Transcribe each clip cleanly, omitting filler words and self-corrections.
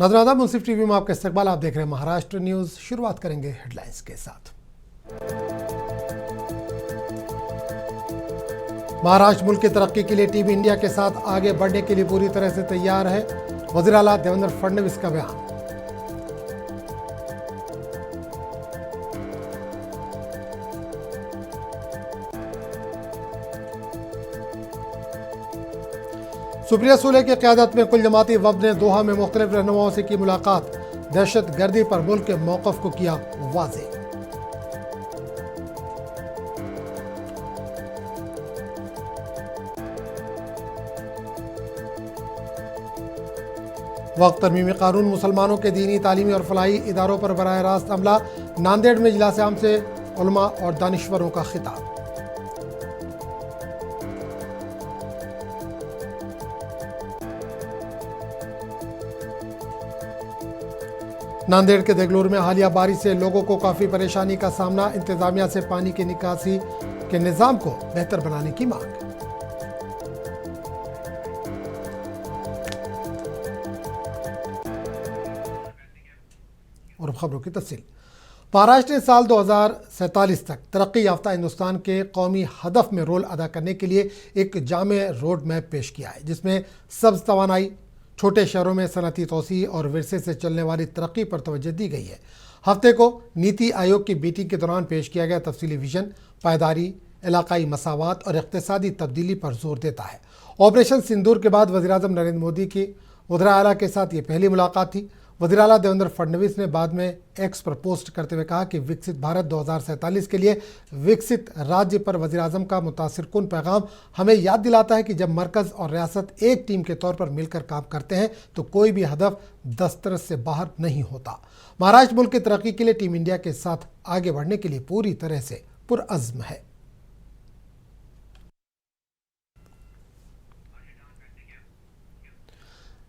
नाज़रीन मुंसिफ टीवी में आपका इस्तकबाल। आप देख रहे हैं महाराष्ट्र न्यूज़। शुरुआत करेंगे हेडलाइंस के साथ। महाराष्ट्र मुल्क की तरक्की के लिए टीम इंडिया के साथ आगे बढ़ने के लिए पूरी तरह से तैयार है, वज़ीर आला देवेंद्र फडणवीस का बयान। सुप्रिया सूले की क़यादत में कुल जमाती वफ़द ने दोहा में मुख्तलिफ रहनुमाओं से की मुलाकात। दहशत गर्दी पर मुल्क के मौक़िफ़ को किया वाज़ेह। वक्त तरमीमी कानून मुसलमानों के दीनी, तालीमी और फलाही इदारों पर बराह रास्त हमला। नांदेड़ में इजलास आम से उलमा और दानिश्वरों का खिताब। नांदेड़ के देगलूर में हालिया बारिश से लोगों को काफी परेशानी का सामना। इंतजामिया से पानी की निकासी के निजाम को बेहतर बनाने की मांग। और खबरों की तफसील। महाराष्ट्र ने साल 2047 तक तरक्की याफ्ता हिंदुस्तान के कौमी हदफ में रोल अदा करने के लिए एक जामे रोड मैप पेश किया है, जिसमें सब्ज तवानाई, छोटे शहरों में सनअती तोसी और विरसे से चलने वाली तरक्की पर तवज्जो दी गई है। हफ्ते को नीति आयोग की मीटिंग के दौरान पेश किया गया तफसीली विजन पायदारी, इलाकाई मसावात और इक़्तिसादी तब्दीली पर जोर देता है। ऑपरेशन सिंदूर के बाद वज़ीर-ए-आज़म नरेंद्र मोदी की वज़ीर आला के साथ ये पहली मुलाकात थी। वज़ीर आला देवेंद्र फडणवीस ने बाद में एक्स पर पोस्ट करते हुए कहा कि विकसित भारत 2047 के लिए विकसित राज्य पर वज़ीर-ए-आज़म का मुतासिरकुन पैगाम हमें याद दिलाता है कि जब मरकज़ और रियासत एक टीम के तौर पर मिलकर काम करते हैं तो कोई भी हदफ दस्तरस से बाहर नहीं होता। महाराष्ट्र मुल्क की तरक्की के लिए टीम इंडिया के साथ आगे बढ़ने के लिए पूरी तरह से पुरअज़्म है।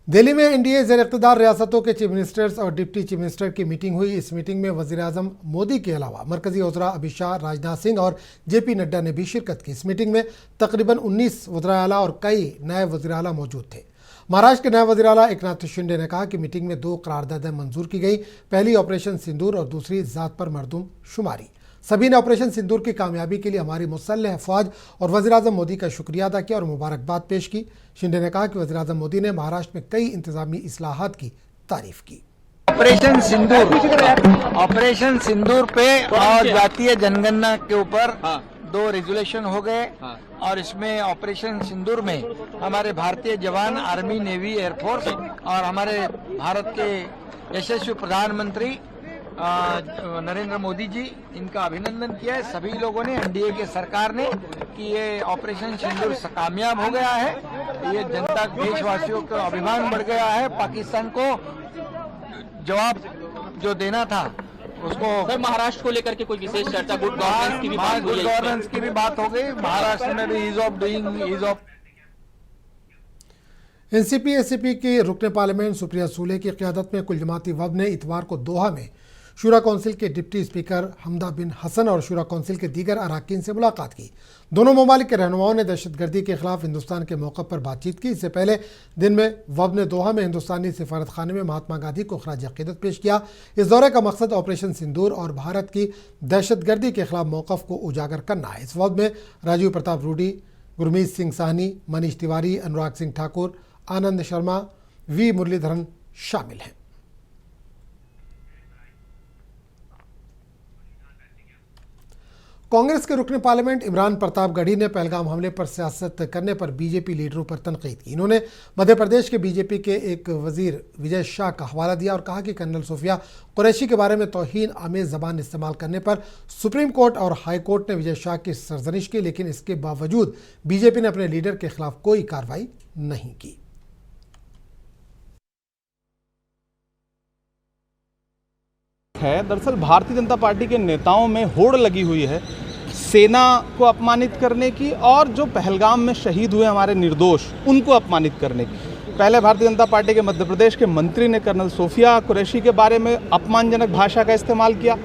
दिल्ली में एनडीए ज़ेर इक़्तिदार रियासतों के चीफ मिनिस्टर्स और डिप्टी चीफ मिनिस्टर की मीटिंग हुई। इस मीटिंग में वज़ीर-ए-आज़म मोदी के अलावा मरकज़ी वज़रा अमित शाह, राजनाथ सिंह और जेपी नड्डा ने भी शिरकत की। इस मीटिंग में तकरीबन 19 वज़ीर आला और कई नए वज़ीर आला मौजूद थे। महाराष्ट्र के नए वज़ीर आला एकनाथ शिंदे ने कहा कि मीटिंग में 2 करारदादें मंजूर की गई। पहली ऑपरेशन सिंदूर और दूसरी ज़ात पर मरदूम शुमारी। सभी ने ऑपरेशन सिंदूर की कामयाबी के लिए हमारी मुसल्लह अफ़वाज और वज़ीर-ए-आज़म मोदी का शुक्रिया अदा किया और मुबारकबाद पेश की। शिंदे ने कहा कि वज़ीर-ए-आज़म मोदी ने महाराष्ट्र में कई इंतजामी इस्लाहात की तारीफ की। ऑपरेशन सिंदूर पे और जातीय जनगणना के ऊपर 2 रेजुलेशन हो गए और इसमें ऑपरेशन सिंदूर में हमारे भारतीय जवान, आर्मी, नेवी, एयरफोर्स और हमारे भारत के यशस्वी प्रधानमंत्री नरेंद्र मोदी जी, इनका अभिनंदन किया है। सभी लोगों ने, एनडीए के सरकार ने, कि ये ऑपरेशन सिंदूर कामयाब हो गया है। ये जनता, देशवासियों का अभिमान बढ़ गया है। पाकिस्तान को जवाब जो देना था उसको। सर, महाराष्ट्र को लेकर के कोई विशेष चर्चा, गुड गवर्नेंस की भी बात हुई है? गुड गवर्नेंस की भी बात हो गई। महाराष्ट्र में भी ease of doing, ease of. NCP SCP की रुकन पार्लियामेंट सुप्रिया सूले की क़यादत में कुल जमाती वफ़द ने इतवार को दोहा में शूरा कौंसिल के डिप्टी स्पीकर हमदा बिन हसन और शूरा कौंसिल के दीगर अरकान से मुलाकात की। दोनों ममालिक के रहनुमाओं ने दहशतगर्दी के खिलाफ हिंदुस्तान के मौक़िफ़ पर बातचीत की। इससे पहले दिन में वफ़द ने दोहा में हिंदुस्तानी सिफारत खाने में महात्मा गांधी को खराज अक़ीदत पेश किया। इस दौरे का मकसद ऑपरेशन सिंदूर और भारत की दहशतगर्दी के खिलाफ मौक़िफ़ को उजागर करना है। इस वफ़द में राजीव प्रताप रूडी, गुरमीत सिंह साहनी, मनीष तिवारी, अनुराग सिंह ठाकुर, आनंद शर्मा, वी मुरलीधरन शामिल हैं। कांग्रेस के रुकन पार्लियामेंट इमरान प्रतापगढ़ी ने पहलगाम हमले पर सियासत करने पर बीजेपी लीडरों पर तनकीद की। इन्होंने मध्य प्रदेश के बीजेपी के एक वजीर विजय शाह का हवाला दिया और कहा कि कर्नल सोफिया कुरैशी के बारे में तौहीन आमेज ज़बान इस्तेमाल करने पर सुप्रीम कोर्ट और हाई कोर्ट ने विजय शाह की सरजनिश की, लेकिन इसके बावजूद बीजेपी ने अपने लीडर के खिलाफ कोई कार्रवाई नहीं की। दरअसल भारतीय जनता पार्टी के नेताओं में होड़ लगी हुई है सेना को अपमानित करने की और जो पहलगाम में शहीद हुए हमारे निर्दोष उनको अपमानित करने की। पहले भारतीय जनता पार्टी के मध्य प्रदेश के मंत्री ने कर्नल सोफिया कुरैशी के बारे में अपमानजनक भाषा का इस्तेमाल किया।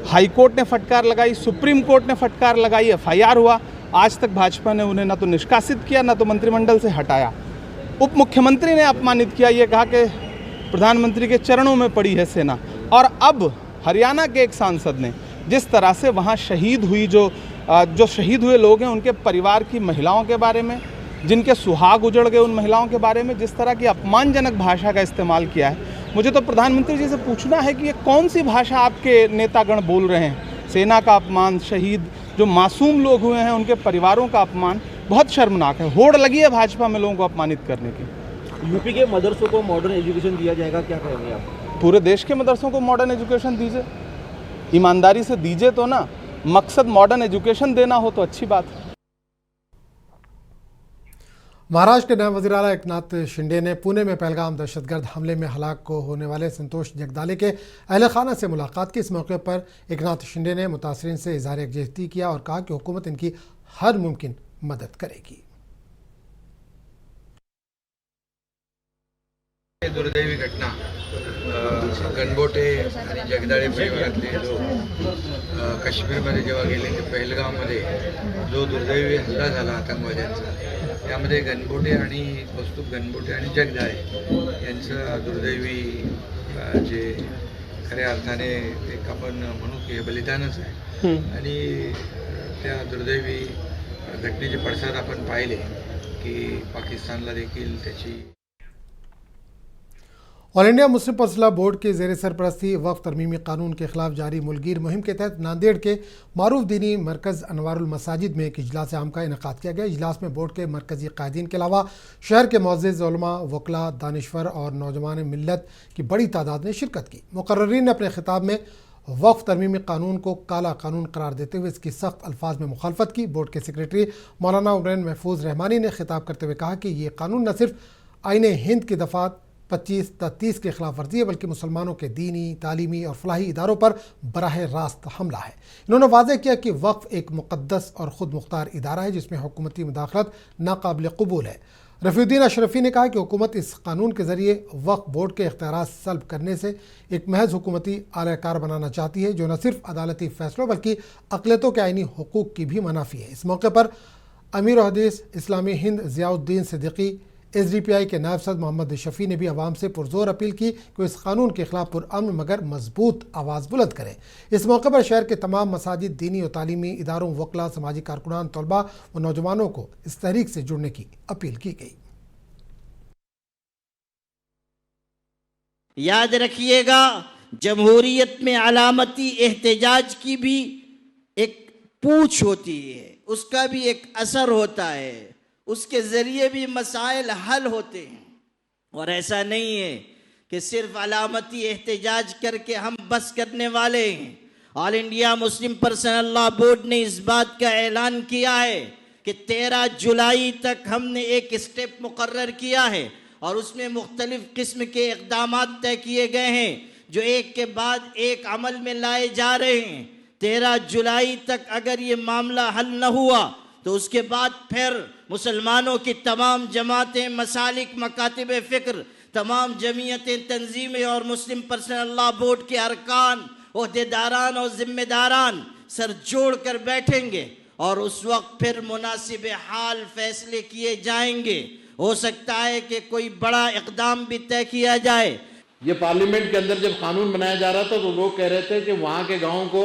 हाई कोर्ट ने फटकार लगाई, सुप्रीम कोर्ट ने फटकार लगाई, FIR हुआ। आज तक भाजपा ने उन्हें न तो निष्कासित किया, न तो मंत्रिमंडल से हटाया। उप मुख्यमंत्री ने अपमानित किया, ये कहा कि प्रधानमंत्री के चरणों में पड़ी है सेना। और अब हरियाणा के एक सांसद ने जिस तरह से वहाँ शहीद हुई जो शहीद हुए लोग हैं उनके परिवार की महिलाओं के बारे में, जिनके सुहाग उजड़ गए उन महिलाओं के बारे में जिस तरह की अपमानजनक भाषा का इस्तेमाल किया है, मुझे तो प्रधानमंत्री जी से पूछना है कि ये कौन सी भाषा आपके नेतागण बोल रहे हैं। सेना का अपमान, शहीद जो मासूम लोग हुए हैं उनके परिवारों का अपमान बहुत शर्मनाक है। होड़ लगी है भाजपा में लोगों को अपमानित करने की। यूपी के मदरसों को मॉडर्न एजुकेशन दिया जाएगा, क्या कहेंगे आप? पूरे देश के मदरसों को मॉडर्न एजुकेशन दीजिए, ईमानदारी से दीजिए तो ना। मकसद मॉडर्न एजुकेशन देना हो तो अच्छी बात है। महाराष्ट्र के नए वज़ीर आला एकनाथ शिंदे ने पुणे में पहलगाम दहशतगर्द हमले में हलाक को होने वाले संतोष जगदाले के अहल खाना से मुलाकात की। इस मौके पर एकनाथ शिंदे ने मुतासरीन से इजहार यकजहती किया और कहा कि हुकूमत इनकी हर मुमकिन मदद करेगी। दुर्दैवी घटना गणबोटे आणि जगदाळे परिवारातले जो काश्मीरमध्ये जेव्हा गेले ते पहलगाममध्ये जो दुर्दैवी हल्ला झाला आतंकवाद्यांचा, त्यामध्ये गणबोटे आणि कौस्तुभ गणबोटे आणि जगदाळे यांचं दुर्दैवी जे खऱ्या अर्थाने एक आपण म्हणू की हे बलिदानच आहे। आणि त्या दुर्दैवी घटनेचे पडसाद आपण पाहिले की पाकिस्तानला देखील त्याची। All India Muslim personal law board के ज़ेर सरपरस्ती वक्फ तरमीमी कानून के खिलाफ जारी मुलगीर मुहिम के तहत नांदेड़ के मारूफ दीनी मरकज़ अनवारुल मसाजिद में एक इजलास आम का इनेकाद किया गया। इजलास में बोर्ड के मरकज़ी कायदीन के अलावा शहर के मुअज़्ज़िज़ उलमा, वकला, दानिश्वर और नौजवान मिल्लत की बड़ी तादाद ने शिरकत की। मुकर्ररीन ने अपने खिताब में वक्फ तरमीमी कानून को काला कानून करार देते हुए इसकी सख्त अल्फाज में मुखालफत की। बोर्ड के सेक्रेटरी मौलाना उमरैन महफूज रहमानी ने खिताब करते हुए कहा कि ये कानून न सिर्फ आईन हिंद की दफ़ात 25 ता 30 के खिलाफ वर्जी है बल्कि मुसलमानों के दीनी, तालीमी और फलाही इदारों पर बराह रास्त हमला है। इन्होंने वाज़ेह किया कि वक्फ एक मुक़द्दस और ख़ुद मुख्तार इदारा है जिसमें हुकूमती मुदाखलत नाकाबिल कबूल है। रफ़ीउद्दीन अशरफी ने कहा कि हुकूमत इस कानून के ज़रिए वक्फ बोर्ड के इख्तियारात सल्ब करने से एक महज हुकूमती आलाकार बनाना चाहती है जो न सिर्फ अदालती फ़ैसलों बल्कि अक़लियतों के आइनी हुकूक की भी मनाफी है। इस मौके पर अमीर हदीस इस्लामी हिंद ज़ियाउद्दीन सिद्दीकी, SDPI के नायब सदर मोहम्मद शफ़ी ने भी आवाम से पुरजोर अपील की कि इस कानून के खिलाफ पुरअमन मगर मजबूत आवाज़ बुलंद करें। इस मौके पर शहर के तमाम मसाजिद, दीनी और तालीमी इदारों, वकला, समाजी कारकुनान, तलबा व नौजवानों को इस तहरीक से जुड़ने की अपील की गई। याद रखिएगा, जमहूरियत में अलामती एहतजाज की भी एक पूछ होती है, उसका भी एक असर होता है, उसके ज़रिए भी मसाइल हल होते हैं। और ऐसा नहीं है कि सिर्फ अलामती एहतजाज करके हम बस करने वाले हैं। All India Muslim personal law board ने इस बात का ऐलान किया है कि 13 जुलाई तक हमने एक स्टेप मुकर्रर किया है और उसमें मुख्तलिफ किस्म के इक़दामात तय किए गए हैं जो एक के बाद एक अमल में लाए जा रहे हैं। 13 जुलाई तक अगर ये मामला हल न हुआ तो उसके बाद फिर मुसलमानों की तमाम जमातें, मसालिक, मकातिब फ़िक्र, तमाम जमीयतें, तंजीमें और मुस्लिम पर्सनल लॉ बोर्ड के अरकान, ओहदेदारान और ज़िम्मेदारान सर जोड़ कर बैठेंगे और उस वक्त फिर मुनासिब हाल फैसले किए जाएंगे। हो सकता है कि कोई बड़ा इक़दाम भी तय किया जाए। ये पार्लियामेंट के अंदर जब कानून बनाया जा रहा था तो लोग कह रहे थे कि वहाँ के गाँव को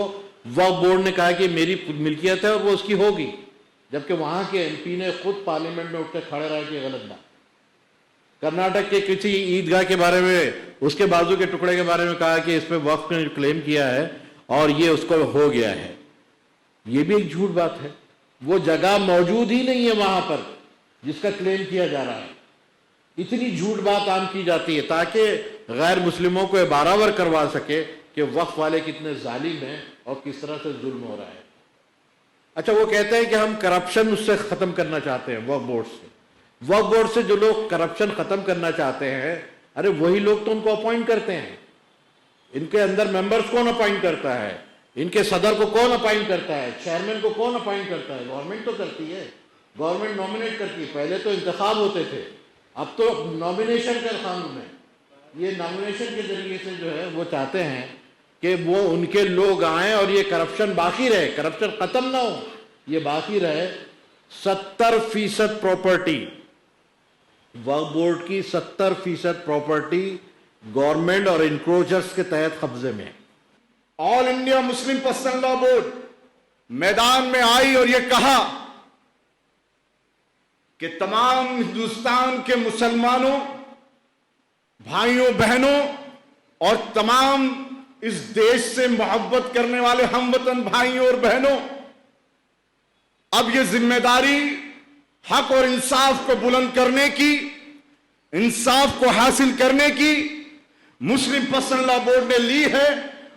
वक्फ बोर्ड ने कहा कि मेरी मिल्कियत है और वो उसकी होगी, जबकि वहाँ के MP ने खुद पार्लियामेंट में उठकर खड़े रहे कि गलत बात। कर्नाटक के किसी ईदगाह के बारे में, उसके बाजू के टुकड़े के बारे में कहा कि इस पर वक्फ ने क्लेम किया है और ये उसको हो गया है। ये भी एक झूठ बात है। वो जगह मौजूद ही नहीं है वहाँ पर जिसका क्लेम किया जा रहा है। इतनी झूठ बात आम की जाती है ताकि गैर मुस्लिमों को बाराबर करवा सके कि वक्फ वाले कितने जालिम हैं और किस तरह से जुल्म हो रहा है। अच्छा, वो कहते हैं कि हम करप्शन उससे ख़त्म करना चाहते हैं वक्फ बोर्ड से। वक्फ बोर्ड से जो लोग करप्शन ख़त्म करना चाहते हैं, अरे वही लोग तो उनको अपॉइंट करते हैं। इनके अंदर मेंबर्स कौन अपॉइंट करता है? इनके सदर को कौन अपॉइंट करता है? चेयरमैन को कौन अपॉइंट करता है? गवर्नमेंट तो करती है, गवर्नमेंट नॉमिनेट करती है। पहले तो इंतखाब होते थे, अब तो नॉमिनेशन का कानून है। ये नॉमिनेशन के जरिए से जो है वो चाहते हैं कि वो उनके लोग आए और ये करप्शन बाकी रहे, करप्शन खत्म ना हो, ये बाकी रहे। 70% प्रॉपर्टी, वक्फ बोर्ड की 70% प्रॉपर्टी गवर्नमेंट और इंक्रोचर्स के तहत कब्जे में। All India Muslim personal law board मैदान में आई और यह कहा कि तमाम हिंदुस्तान के मुसलमानों, भाइयों बहनों और तमाम इस देश से मोहब्बत करने वाले हमवतन भाइयों और बहनों, अब यह जिम्मेदारी हक और इंसाफ को बुलंद करने की, इंसाफ को हासिल करने की मुस्लिम पर्सनल लॉ बोर्ड ने ली है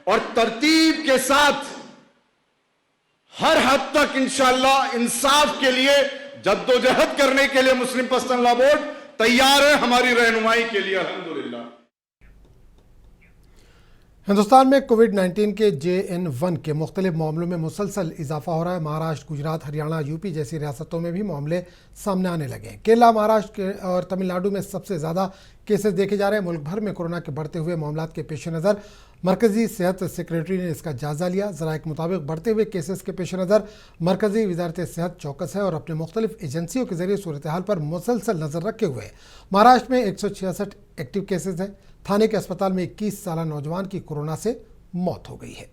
और तरतीब के साथ हर हद तक इंशाअल्लाह इंसाफ के लिए जद्दोजहद करने के लिए मुस्लिम पर्सनल लॉ बोर्ड तैयार है हमारी रहनुमाई के लिए, अल्हम्दुलिल्लाह। हिंदुस्तान में कोविड-19 के JN1 के मुख्तलिफ मामलों में मुसलसल इजाफा हो रहा है। महाराष्ट्र, गुजरात, हरियाणा, यूपी जैसी रियासतों में भी मामले सामने आने लगे हैं। केरला, महाराष्ट्र और तमिलनाडु में सबसे ज़्यादा केसेस देखे जा रहे हैं। मुल्क भर में कोरोना के बढ़ते हुए मामलात के पेश नज़र मरकज़ी सेहत सेक्रेटरी ने इसका जायज़ा लिया। ज़राए के मुताबिक बढ़ते हुए केसेस के पेश नज़र मरकज़ी वजारत सेहत चौकस है और अपने मुख्तलिफ एजेंसियों के जरिए सूरत हाल पर मुसलसल नज़र रखे हुए महाराष्ट्र में 166 एक्टिव केसेज हैं। थाने के अस्पताल में 21 साल नौजवान की कोरोना से मौत हो गई है।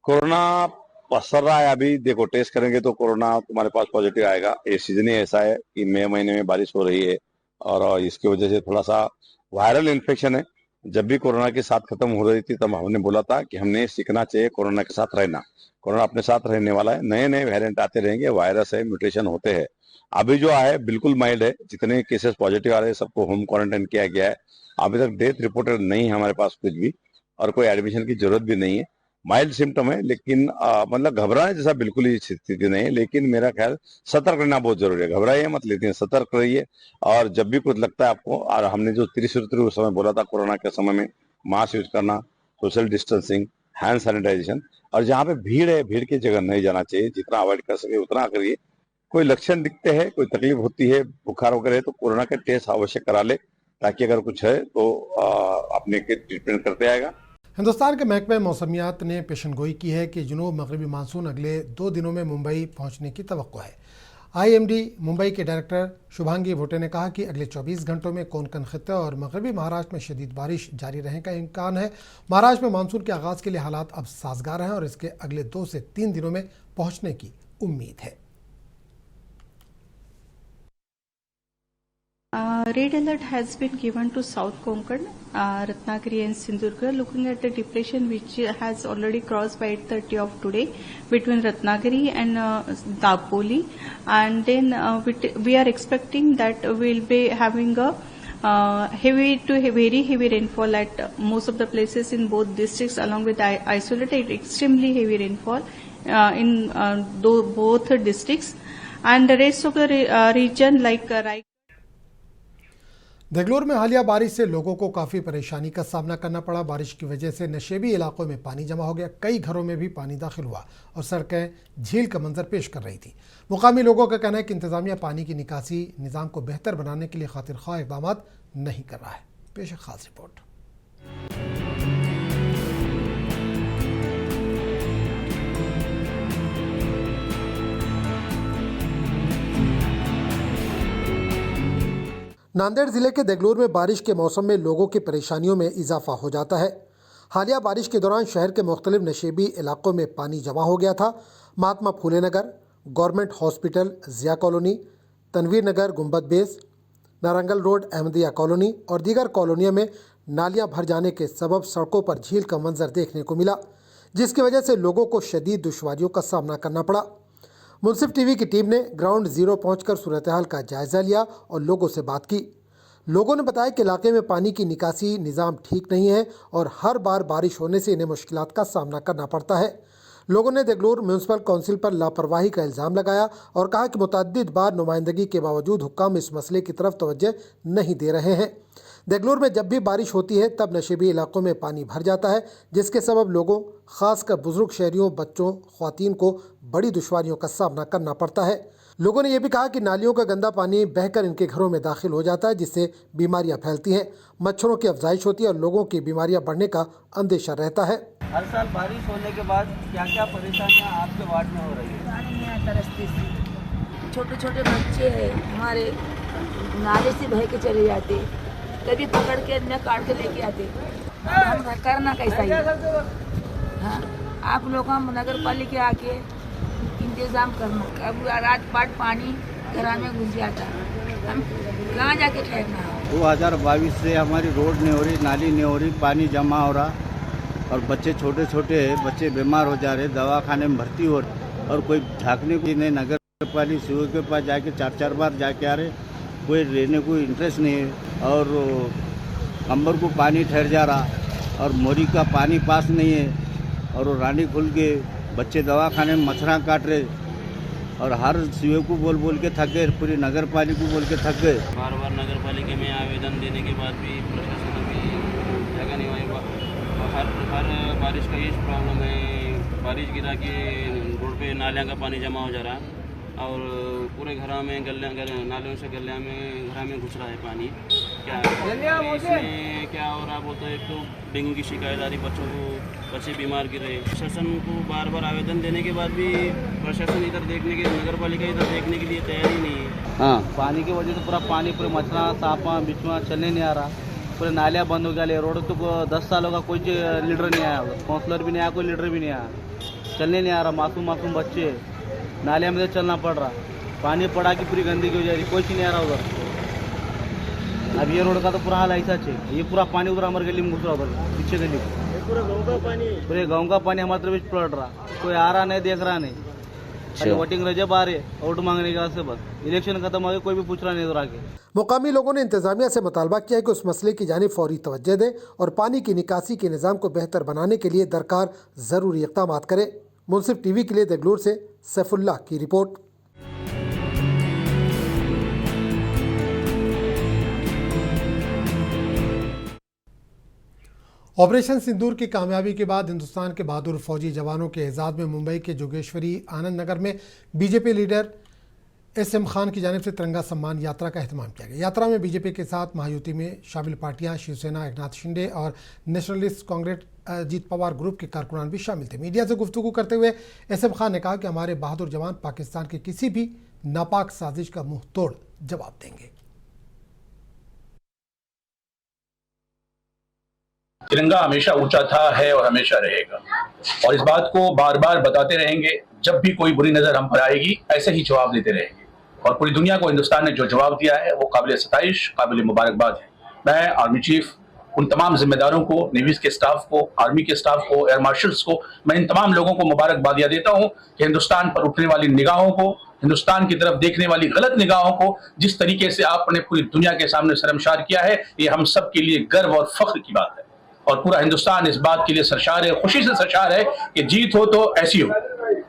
कोरोना पसर रहा है। अभी देखो, टेस्ट करेंगे तो कोरोना तुम्हारे पास पॉजिटिव आएगा। ये सीजन ही ऐसा है कि मई महीने में बारिश हो रही है और इसकी वजह से थोड़ा सा वायरल इन्फेक्शन है। जब भी कोरोना के साथ खत्म हो रही थी तब हमने बोला था कि हमने सीखना चाहिए कोरोना के साथ रहना। कोरोना अपने साथ रहने वाला है, नए नए वेरिएंट आते रहेंगे, वायरस है, म्यूटेशन होते हैं। अभी जो है बिल्कुल माइल्ड है। जितने केसेस पॉजिटिव आ रहे हैं सबको होम क्वारंटाइन किया गया है। अभी तक डेथ रिपोर्टेड नहीं है हमारे पास कुछ भी, और कोई एडमिशन की जरूरत भी नहीं है। माइल्ड सिम्टम है, लेकिन मतलब घबराने जैसा बिल्कुल ही स्थिति नहीं है। लेकिन मेरा ख्याल सतर्क रहना बहुत जरूरी है। घबराइए मत, लेकिन सतर्क रहिए। और जब भी कुछ लगता है आपको, और हमने जो त्रिसूत्री उस समय बोला था कोरोना के समय में, मास्क यूज करना, सोशल डिस्टेंसिंग, हैंड सैनिटाइजेशन, और जहाँ पे भीड़ है भीड़ की जगह नहीं जाना चाहिए। जितना अवॉइड कर सके उतना करिए। कोई लक्षण दिखते हैं, कोई तकलीफ होती है, बुखार वगैरह है, तो कोरोना के टेस्ट अवश्य करा ले, ताकि अगर कुछ है तो अपने के ट्रीटमेंट करते आएगा। हिंदुस्तान के महकमे मौसमियात ने पेशनगोई की है कि जुनूब मगरबी मानसून अगले 2 दिनों में मुंबई पहुंचने की तवक्को है। IMD मुंबई के डायरेक्टर शुभांगी भुट्टे ने कहा कि अगले 24 घंटों में कोंकण खित्ते और मगरबी महाराष्ट्र में शदीद बारिश जारी रहने का इम्कान है। महाराष्ट्र में मानसून के आगाज़ के लिए हालात अब साजगार हैं और इसके अगले 2 से 3 दिनों में पहुंचने की उम्मीद है। Red alert has been given to South Konkan, Ratnagiri and Sindhurgarh, looking at the depression which has already crossed by 8:30 of today between Ratnagiri and Dapoli, and then we are expecting that we'll be having a heavy to very heavy rainfall at most of the places in both districts, along with isolated extremely heavy rainfall in both districts, and the rest of the region like Deglur में हालिया बारिश से लोगों को काफ़ी परेशानी का सामना करना पड़ा। बारिश की वजह से नशेबी इलाकों में पानी जमा हो गया, कई घरों में भी पानी दाखिल हुआ और सड़कें झील का मंजर पेश कर रही थी। मुकामी लोगों का कहना है कि इंतजामिया पानी की निकासी निज़ाम को बेहतर बनाने के लिए खातिर ख्वाह इक़दाम नहीं कर रहा है। पेश खास रिपोर्ट। नांदेड़ जिले के देगलूर में बारिश के मौसम में लोगों की परेशानियों में इजाफा हो जाता है। हालिया बारिश के दौरान शहर के मुख्तलिफ नशेबी इलाकों में पानी जमा हो गया था। महात्मा फूले नगर, गवर्नमेंट हॉस्पिटल, जिया कॉलोनी, तनवीर नगर, गुम्बद बेस, नारंगल रोड, अहमदिया कॉलोनी और दीगर कॉलोनियों में नालियां भर जाने के सबब सड़कों पर झील का मंजर देखने को मिला, जिसकी वजह से लोगों को शदीद दुश्वारियों का सामना करना पड़ा। मुंसिफ टीवी की टीम ने ग्राउंड जीरो पहुंचकर सूरत हाल का जायज़ा लिया और लोगों से बात की। लोगों ने बताया कि इलाके में पानी की निकासी निज़ाम ठीक नहीं है और हर बार बारिश होने से इन्हें मुश्किलात का सामना करना पड़ता है। लोगों ने देगलूर म्यूनसिपल काउंसिल पर लापरवाही का इल्ज़ाम लगाया और कहा कि मुतअद्दिद बार नुमाइंदगी के बावजूद हुक्काम इस मसले की तरफ तवज्जो नहीं दे रहे हैं। देगलूर में जब भी बारिश होती है तब नशेबी इलाकों में पानी भर जाता है, जिसके सबब लोगों, खासकर बुजुर्ग शहरियों, बच्चों, ख्वातीन को बड़ी दुश्वारियों का सामना करना पड़ता है। लोगों ने यह भी कहा कि नालियों का गंदा पानी बहकर इनके घरों में दाखिल हो जाता है, जिससे बीमारियां फैलती हैं, मच्छरों की अफजाइश होती है और लोगों की बीमारियां बढ़ने का अंदेशा रहता है। हर साल बारिश होने के बाद क्या क्या परेशानियां आपके वार्ड में हो रही है? छोटे छोटे बच्चे हैं हमारे, नाले से बह के चले जाते, कभी पकड़ के न काट के लेके आते। हम करना कैसा ही? हाँ, आप लोग हम नगर पालिका आके इंतजाम करना। अब रात पाट पानी घर में घुस जाता, हम कहाँ जाके ठहरना? 2022 से हमारी रोड नहीं हो रही, नाली नहीं हो रही, पानी जमा हो रहा और बच्चे छोटे छोटे हैं, बच्चे बीमार हो जा रहे, दवाखाने में भर्ती हो रहे और कोई झाँकने को नहीं। नगर पालिका सीओ के पास जाके 4-4 बार जाके आ रहे, कोई रहने को इंटरेस्ट नहीं है और अंबर को पानी ठहर जा रहा और मोरी का पानी पास नहीं है और रानी खुल के बच्चे दवाखाने में मच्छरा काट रहे और हर सीओ को बोल बोल के थक गए, पूरी नगर पालिका को बोल के थक गए। बार बार नगर पालिका में आवेदन देने के बाद भी प्रशासन अभी जगह नहीं आई। हर बारिश का ये प्रॉब्लम है, बारिश गिरा के रोड पे नालियाँ का पानी जमा हो जा रहा है और पूरे घरों में नालियों से गलियाँ में घरों में घुस रहा है पानी। क्या इसमें क्या हो रहा बोलते हैं, एक तो डेंगू की शिकायत आ रही, बच्चे बीमार गिर रहे। प्रशासन को बार बार आवेदन देने के बाद भी प्रशासन इधर देखने के, नगर पालिका इधर देखने के लिए तैयार ही नहीं है। हाँ, पानी की वजह से पूरा पानी पूरे मच्छरा सांपा बिछुआ चलने नहीं आ रहा, पूरे नालियाँ बंद हो गया। रोड तो 10 सालों का कोई लीडर नहीं आया, काउंसलर भी नहीं आया, कोई लीडर भी नहीं आया, चलने नहीं आ रहा। मासूम बच्चे नालियाँ में चलना पड़ रहा, पानी पड़ा की पूरी गंदगी हो जा रही, कोई नहीं आ रहा उधर। अब ये रोड का तो पूरा हाल ऐसा है, ये पूरा पानी उधर हमारे गली में घुस रहा, उधर पीछे गली पूरे गाँव का पानी हमारे तरफ पड़ रहा, कोई आ रहा नहीं, देख रहा नहीं। खाली वोटिंग रह जब आ रहे वोट मांगने के वास्ते, बस इलेक्शन खत्म हो गया, कोई भी पूछ रहा नहीं उधर आके। मुकामी लोगों ने इंतजामिया से मुतालबा किया कि उस मसले की जानिब फौरी तवज्जो दे और पानी की निकासी के निज़ाम को बेहतर बनाने के लिए दरकार ज़रूरी इक़दाम करे। मुंसिफ टीवी के लिए देगलूर से सैफुल्लाह की रिपोर्ट। ऑपरेशन सिंदूर की कामयाबी के बाद हिंदुस्तान के बहादुर फौजी जवानों के एजाज़ में मुंबई के जोगेश्वरी आनंद नगर में बीजेपी लीडर SM खान की जानिब से तिरंगा सम्मान यात्रा का एहतमाम किया गया। यात्रा में बीजेपी के साथ महायुति में शामिल पार्टियां शिवसेना, एकनाथ शिंदे और नेशनलिस्ट कांग्रेस अजीत पवार ग्रुप के कारकुनान भी शामिल थे। मीडिया से गुफ्तगू करते हुए SM खान ने कहा कि हमारे बहादुर जवान पाकिस्तान की किसी भी नापाक साजिश का मुंह तोड़ जवाब देंगे। तिरंगा हमेशा ऊंचा था, है और हमेशा रहेगा और इस बात को बार बार बताते रहेंगे। जब भी कोई बुरी नजर हम पर आएगी ऐसे ही जवाब देते रहेंगे और पूरी दुनिया को हिंदुस्तान ने जो जवाब दिया है वो काबिल सताइश, काबिल मुबारकबाद है। मैं आर्मी चीफ, उन तमाम जिम्मेदारों को, नेवी के स्टाफ को, आर्मी के स्टाफ को, एयर मार्शल्स को, मैं इन तमाम लोगों को मुबारकबादियां देता हूं कि हिंदुस्तान पर उठने वाली निगाहों को, हिंदुस्तान की तरफ देखने वाली गलत निगाहों को जिस तरीके से आपने पूरी दुनिया के सामने शर्मसार किया है, ये हम सब के लिए गर्व और फख्र की बात है और पूरा हिंदुस्तान इस बात के लिए सरशार है, खुशी से सरशार है कि जीत हो तो ऐसी हो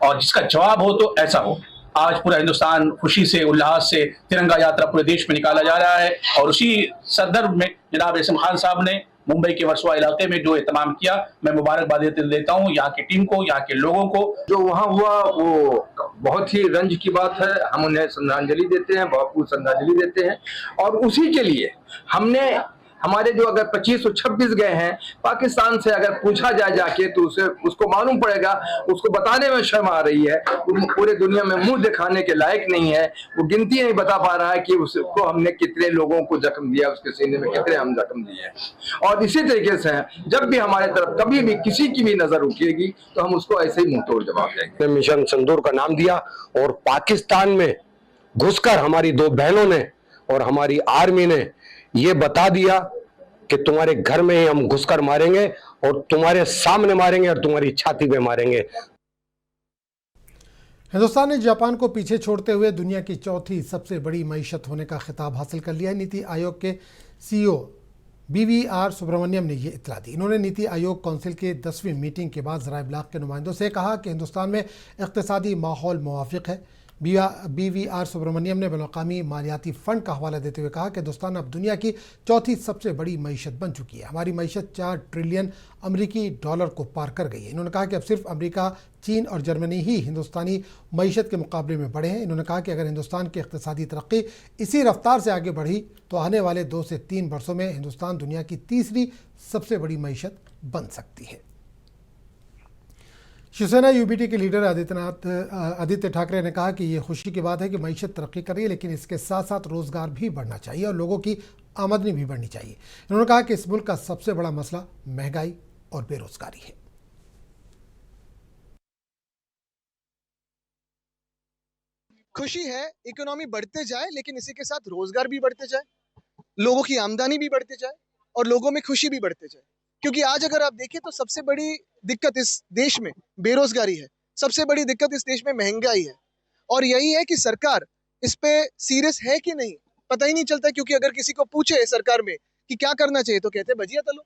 और जिसका जवाब हो तो ऐसा हो। आज पूरा हिंदुस्तान खुशी से, उल्लास से तिरंगा यात्रा पूरे देश में निकाला जा रहा है और उसी संदर्भ में जनाब SM खान साहब ने मुंबई के वर्सोवा इलाके में जो एहतमाम किया, मैं मुबारकबाद देता हूँ यहाँ की टीम को, यहाँ के लोगों को। जो वहाँ हुआ वो बहुत ही रंज की बात है, हम उन्हें श्रद्धांजलि देते हैं, भरपूर श्रद्धांजलि देते हैं और उसी के लिए हमने हमारे जो अगर 2526 गए हैं पाकिस्तान से, अगर पूछा जाए जाके तो उसको मालूम पड़ेगा, उसको बताने में शर्म आ रही है, पूरे दुनिया में मुंह दिखाने के लायक नहीं है, वो गिनती नहीं बता पा रहा है कि उसको हमने कितने लोगों को जख्म दिया, उसके सीने में कितने हम जख्म दिए हैं। और इसी तरीके से जब भी हमारे तरफ कभी भी किसी की भी नजर उठेगी तो हम उसको ऐसे ही मुंह तोड़ जवाब देंगे। मिशन सिंदूर का नाम दिया और पाकिस्तान में घुसकर हमारी 2 बहनों ने और हमारी आर्मी ने ये बता दिया कि तुम्हारे घर में ही हम घुसकर मारेंगे और तुम्हारे सामने मारेंगे और तुम्हारी छाती पे मारेंगे। हिंदुस्तान ने जापान को पीछे छोड़ते हुए दुनिया की चौथी सबसे बड़ी मईशत होने का खिताब हासिल कर लिया है। नीति आयोग के CEO BVR सुब्रमण्यम ने ये इत्तला दी। इन्होंने नीति आयोग काउंसिल के 10वीं मीटिंग के बाद ज़राए इब्लाग के नुमाइंदों से कहा कि हिंदुस्तान में इक़्तिसादी माहौल मुवाफ़िक़ है। BVR सुब्रमण्यम ने बैनुल-अक़वामी मालियाती फ़ंड का हवाला देते हुए कहा कि हिंदुस्तान अब दुनिया की चौथी सबसे बड़ी मईशत बन चुकी है। हमारी मईशत 4 ट्रिलियन अमरीकी डॉलर को पार कर गई है। इन्होंने कहा कि अब सिर्फ अमेरिका, चीन और जर्मनी ही हिंदुस्तानी मईशत के मुकाबले में बढ़े हैं। इन्होंने कहा कि अगर हिंदुस्तान की इक़्तिसादी तरक्की इसी रफ्तार से आगे बढ़ी तो आने वाले 2 से 3 वर्षों में हिंदुस्तान दुनिया की तीसरी सबसे बड़ी मईशत बन सकती है। शिवसेना यूबीटी के लीडर आदित्य ठाकरे ने कहा कि ये खुशी की बात है कि मईशत तरक्की कर रही है, लेकिन इसके साथ साथ रोजगार भी बढ़ना चाहिए और लोगों की आमदनी भी बढ़नी चाहिए। उन्होंने कहा कि इस मुल्क का सबसे बड़ा मसला महंगाई और बेरोजगारी है। खुशी है इकोनॉमी बढ़ते जाए, लेकिन इसी के साथ रोजगार भी बढ़ते जाए, लोगों की आमदनी भी बढ़ते जाए और लोगों में खुशी भी बढ़ते जाए। क्योंकि आज अगर आप देखें तो सबसे बड़ी दिक्कत इस देश में बेरोजगारी है, सबसे बड़ी दिक्कत इस देश में महंगाई है, और यही है कि सरकार इस पे सीरियस है कि नहीं पता ही नहीं चलता। क्योंकि अगर किसी को पूछे सरकार में कि क्या करना चाहिए तो कहते हैं भजिया तलो।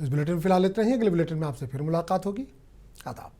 इस बुलेटिन में फिलहाल इतना ही। अगले बुलेटिन में आपसे फिर मुलाकात होगी। आदाब।